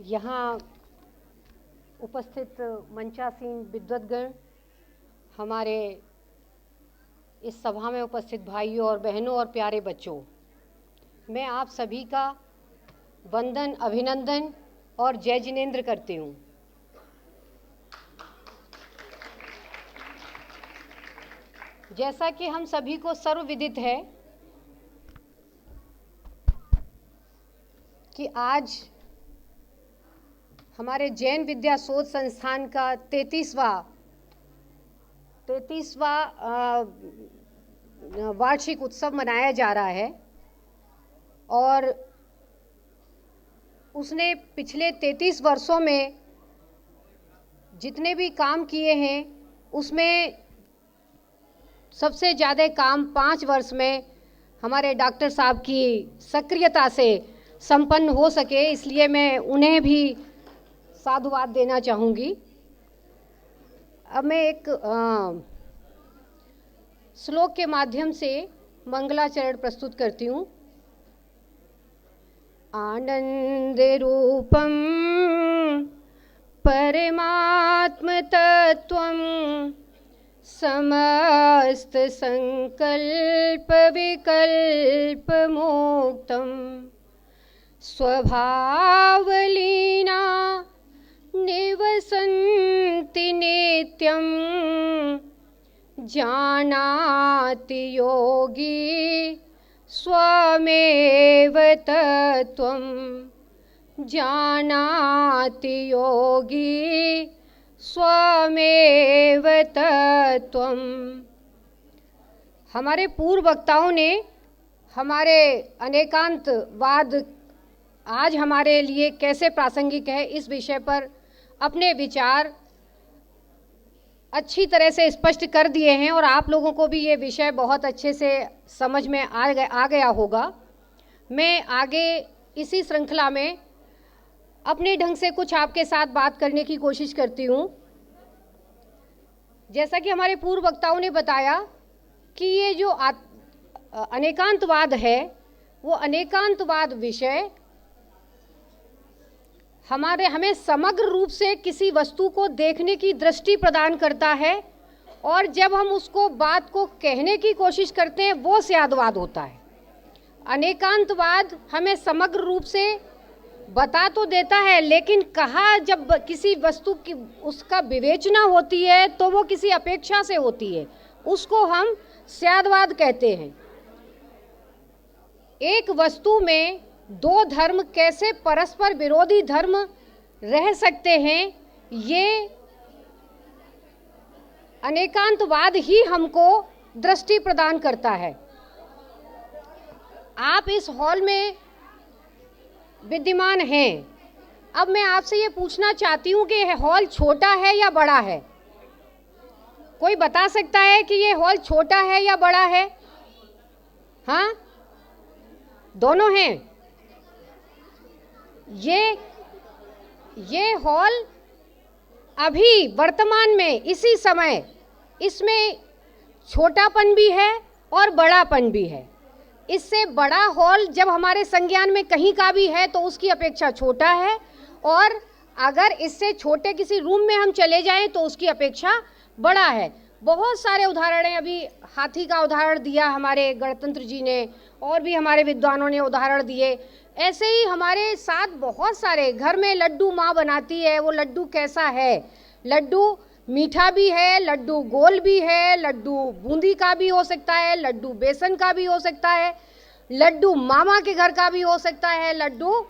यहाँ उपस्थित मंचासीन विद्वद्गण, हमारे इस सभा में उपस्थित भाइयों और बहनों और प्यारे बच्चों, मैं आप सभी का वंदन, अभिनंदन और जय जिनेंद्र करती हूँ। जैसा कि हम सभी को सर्वविदित है कि आज हमारे जैन विद्या शोध संस्थान का 33वां वार्षिक उत्सव मनाया जा रहा है और उसने पिछले 33 वर्षों में जितने भी काम किए हैं उसमें सबसे ज़्यादा काम 5 वर्ष में हमारे डॉक्टर साहब की सक्रियता से संपन्न हो सके, इसलिए मैं उन्हें भी साधुवाद देना चाहूँगी। अब मैं एक श्लोक के माध्यम से मंगलाचरण प्रस्तुत करती हूँ। आनंद रूपम परमात्म तत्वम समस्त संकल्प विकल्प मोक्तम स्वभावलीना निवसन्ति नित्यं जानाति योगी स्वमेव तत्त्वं जानाति योगी स्वमेव तत्त्वं। हमारे पूर्व वक्ताओं ने हमारे अनेकांतवाद आज हमारे लिए कैसे प्रासंगिक है इस विषय पर अपने विचार अच्छी तरह से स्पष्ट कर दिए हैं और आप लोगों को भी ये विषय बहुत अच्छे से समझ में आ गया होगा। मैं आगे इसी श्रृंखला में अपने ढंग से कुछ आपके साथ बात करने की कोशिश करती हूँ। जैसा कि हमारे पूर्व वक्ताओं ने बताया कि ये जो अनेकांतवाद है, वो अनेकांतवाद विषय हमें समग्र रूप से किसी वस्तु को देखने की दृष्टि प्रदान करता है और जब हम उसको बात को कहने की कोशिश करते हैं वो स्यादवाद होता है। अनेकांतवाद हमें समग्र रूप से बता तो देता है, लेकिन कहा जब किसी वस्तु की उसका विवेचना होती है तो वो किसी अपेक्षा से होती है, उसको हम स्यादवाद कहते हैं। एक वस्तु में दो धर्म कैसे परस्पर विरोधी धर्म रह सकते हैं, ये अनेकांतवाद ही हमको दृष्टि प्रदान करता है। आप इस हॉल में विद्यमान हैं। अब मैं आपसे ये पूछना चाहती हूँ कि यह हॉल छोटा है या बड़ा है? कोई बता सकता है कि ये हॉल छोटा है या बड़ा है? हाँ, दोनों हैं। ये हॉल अभी वर्तमान में इसी समय इसमें छोटापन भी है और बड़ापन भी है। इससे बड़ा हॉल जब हमारे संज्ञान में कहीं का भी है तो उसकी अपेक्षा छोटा है, और अगर इससे छोटे किसी रूम में हम चले जाएं तो उसकी अपेक्षा बड़ा है। बहुत सारे उदाहरण हैं। अभी हाथी का उदाहरण दिया हमारे गणतंत्र जी ने, और भी हमारे विद्वानों ने उदाहरण दिए। ऐसे ही हमारे साथ बहुत सारे, घर में लड्डू माँ बनाती है, वो लड्डू कैसा है? लड्डू मीठा भी है, लड्डू गोल भी है, लड्डू बूंदी का भी हो सकता है, लड्डू बेसन का भी हो सकता है, लड्डू मामा के घर का भी हो सकता है, लड्डू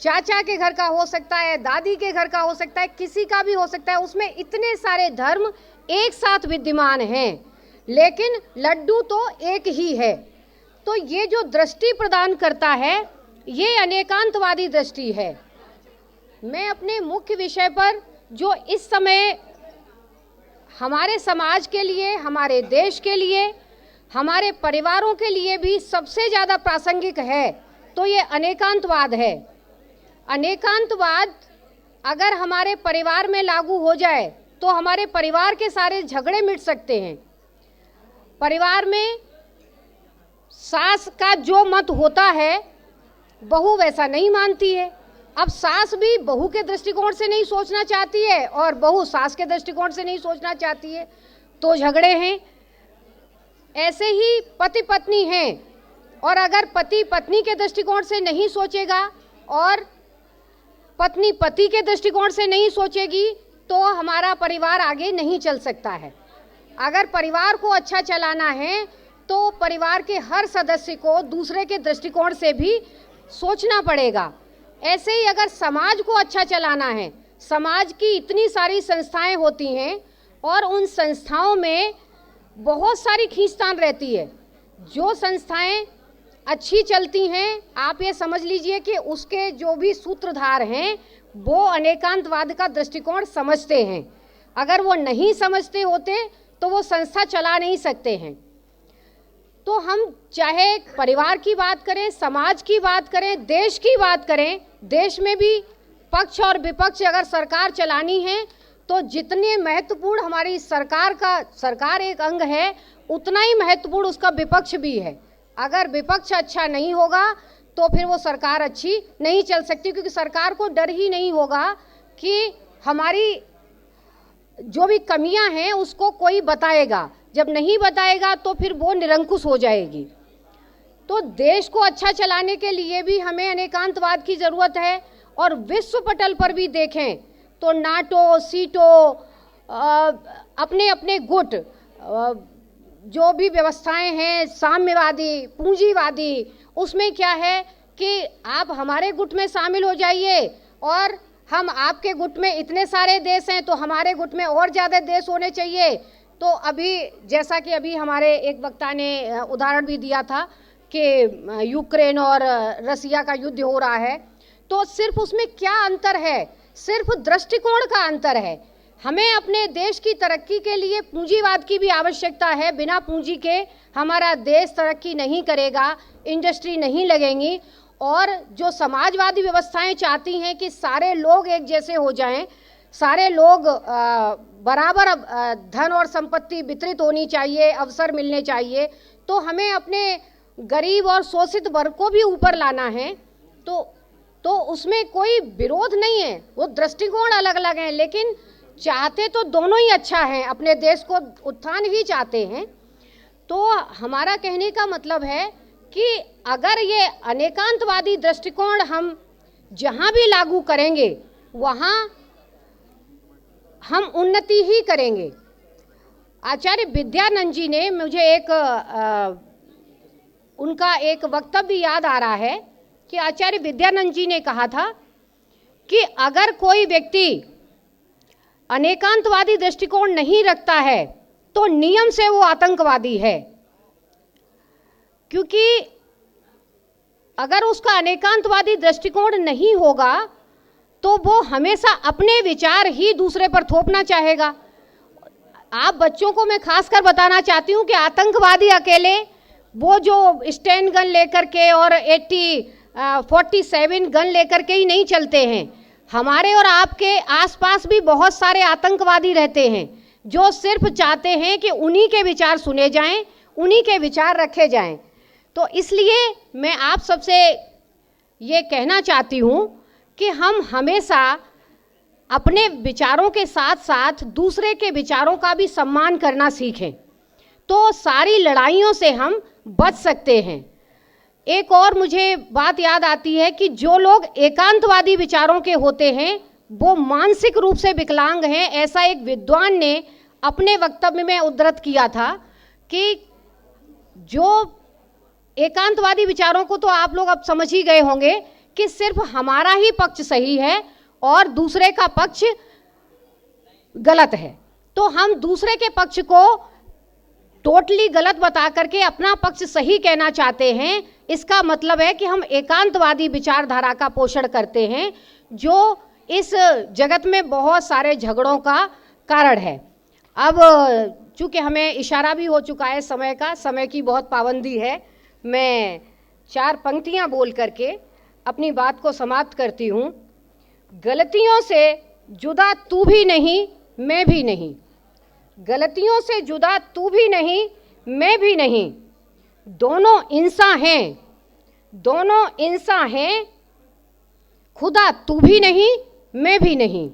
चाचा के घर का हो सकता है, दादी के घर का हो सकता है, किसी का भी हो सकता है। उसमें इतने सारे धर्म एक साथ विद्यमान हैं, लेकिन लड्डू तो एक ही है। तो ये जो दृष्टि प्रदान करता है ये अनेकांतवादी दृष्टि है। मैं अपने मुख्य विषय पर, जो इस समय हमारे समाज के लिए, हमारे देश के लिए, हमारे परिवारों के लिए भी सबसे ज़्यादा प्रासंगिक है, तो ये अनेकांतवाद है। अनेकांतवाद अगर हमारे परिवार में लागू हो जाए तो हमारे परिवार के सारे झगड़े मिट सकते हैं। परिवार में सास का जो मत होता है बहू वैसा नहीं मानती है, अब सास भी बहू के दृष्टिकोण से नहीं सोचना चाहती है और बहू सास के दृष्टिकोण से नहीं सोचना चाहती है, तो झगड़े हैं। ऐसे ही पति पत्नी हैं, और अगर पति पत्नी के दृष्टिकोण से नहीं सोचेगा और पत्नी पति के दृष्टिकोण से नहीं सोचेगी तो हमारा परिवार आगे नहीं चल सकता है। अगर परिवार को अच्छा चलाना है तो परिवार के हर सदस्य को दूसरे के दृष्टिकोण से भी सोचना पड़ेगा। ऐसे ही अगर समाज को अच्छा चलाना है, समाज की इतनी सारी संस्थाएं होती हैं और उन संस्थाओं में बहुत सारी खींचतान रहती है। जो संस्थाएं अच्छी चलती हैं, आप ये समझ लीजिए कि उसके जो भी सूत्रधार हैं वो अनेकांतवाद का दृष्टिकोण समझते हैं। अगर वो नहीं समझते होते तो वो संस्था चला नहीं सकते हैं। तो हम चाहे परिवार की बात करें, समाज की बात करें, देश की बात करें, देश में भी पक्ष और विपक्ष अगर सरकार चलानी है तो जितने महत्वपूर्ण हमारी सरकार एक अंग है, उतना ही महत्वपूर्ण उसका विपक्ष भी है। अगर विपक्ष अच्छा नहीं होगा तो फिर वो सरकार अच्छी नहीं चल सकती, क्योंकि सरकार को डर ही नहीं होगा कि हमारी जो भी कमियां हैं उसको कोई बताएगा। जब नहीं बताएगा तो फिर वो निरंकुश हो जाएगी। तो देश को अच्छा चलाने के लिए भी हमें अनेकांतवाद की ज़रूरत है। और विश्व पटल पर भी देखें तो नाटो, सीटो, अपने अपने गुट, जो भी व्यवस्थाएं हैं, साम्यवादी, पूंजीवादी, उसमें क्या है कि आप हमारे गुट में शामिल हो जाइए और हम आपके गुट में इतने सारे देश हैं तो हमारे गुट में और ज़्यादा देश होने चाहिए। तो अभी जैसा कि अभी हमारे एक वक्ता ने उदाहरण भी दिया था कि यूक्रेन और रसिया का युद्ध हो रहा है, तो सिर्फ उसमें क्या अंतर है? सिर्फ दृष्टिकोण का अंतर है। हमें अपने देश की तरक्की के लिए पूंजीवाद की भी आवश्यकता है। बिना पूंजी के हमारा देश तरक्की नहीं करेगा, इंडस्ट्री नहीं लगेंगी। और जो समाजवादी व्यवस्थाएं चाहती हैं कि सारे लोग एक जैसे हो जाएं, सारे लोग बराबर धन और संपत्ति वितरित होनी चाहिए, अवसर मिलने चाहिए, तो हमें अपने गरीब और शोषित वर्ग को भी ऊपर लाना है। तो उसमें कोई विरोध नहीं है, वो दृष्टिकोण अलग अलग हैं, लेकिन चाहते तो दोनों ही अच्छा हैं, अपने देश को उत्थान ही चाहते हैं। तो हमारा कहने का मतलब है कि अगर ये अनेकांतवादी दृष्टिकोण हम जहाँ भी लागू करेंगे वहाँ हम उन्नति ही करेंगे। आचार्य विद्यानंद जी ने मुझे उनका एक वक्तव्य याद आ रहा है कि आचार्य विद्यानंद जी ने कहा था कि अगर कोई व्यक्ति अनेकांतवादी दृष्टिकोण नहीं रखता है तो नियम से वो आतंकवादी है, क्योंकि अगर उसका अनेकांतवादी दृष्टिकोण नहीं होगा तो वो हमेशा अपने विचार ही दूसरे पर थोपना चाहेगा। आप बच्चों को मैं खासकर बताना चाहती हूँ कि आतंकवादी अकेले वो जो स्टैन गन लेकर के और 47 गन लेकर के ही नहीं चलते हैं। हमारे और आपके आसपास भी बहुत सारे आतंकवादी रहते हैं जो सिर्फ चाहते हैं कि उन्हीं के विचार सुने जाएं, उन्हीं के विचार रखे जाएं। तो इसलिए मैं आप सबसे ये कहना चाहती हूँ कि हम हमेशा अपने विचारों के साथ साथ दूसरे के विचारों का भी सम्मान करना सीखें, तो सारी लड़ाइयों से हम बच सकते हैं। एक और मुझे बात याद आती है कि जो लोग एकांतवादी विचारों के होते हैं वो मानसिक रूप से विकलांग हैं। ऐसा एक विद्वान ने अपने वक्तव्य में उद्धृत किया था कि जो एकांतवादी विचारों को तो आप लोग अब समझ ही गए होंगे कि सिर्फ हमारा ही पक्ष सही है और दूसरे का पक्ष गलत है, तो हम दूसरे के पक्ष को टोटली गलत बता करके अपना पक्ष सही कहना चाहते हैं। इसका मतलब है कि हम एकांतवादी विचारधारा का पोषण करते हैं, जो इस जगत में बहुत सारे झगड़ों का कारण है। अब चूँकि हमें इशारा भी हो चुका है समय का, समय की बहुत पाबंदी है, मैं 4 पंक्तियां बोल करके अपनी बात को समाप्त करती हूँ। गलतियों से जुदा तू भी नहीं, मैं भी नहीं। गलतियों से जुदा तू भी नहीं, मैं भी नहीं। दोनों इंसान हैं, दोनों इंसान हैं, खुदा तू भी नहीं, मैं भी नहीं।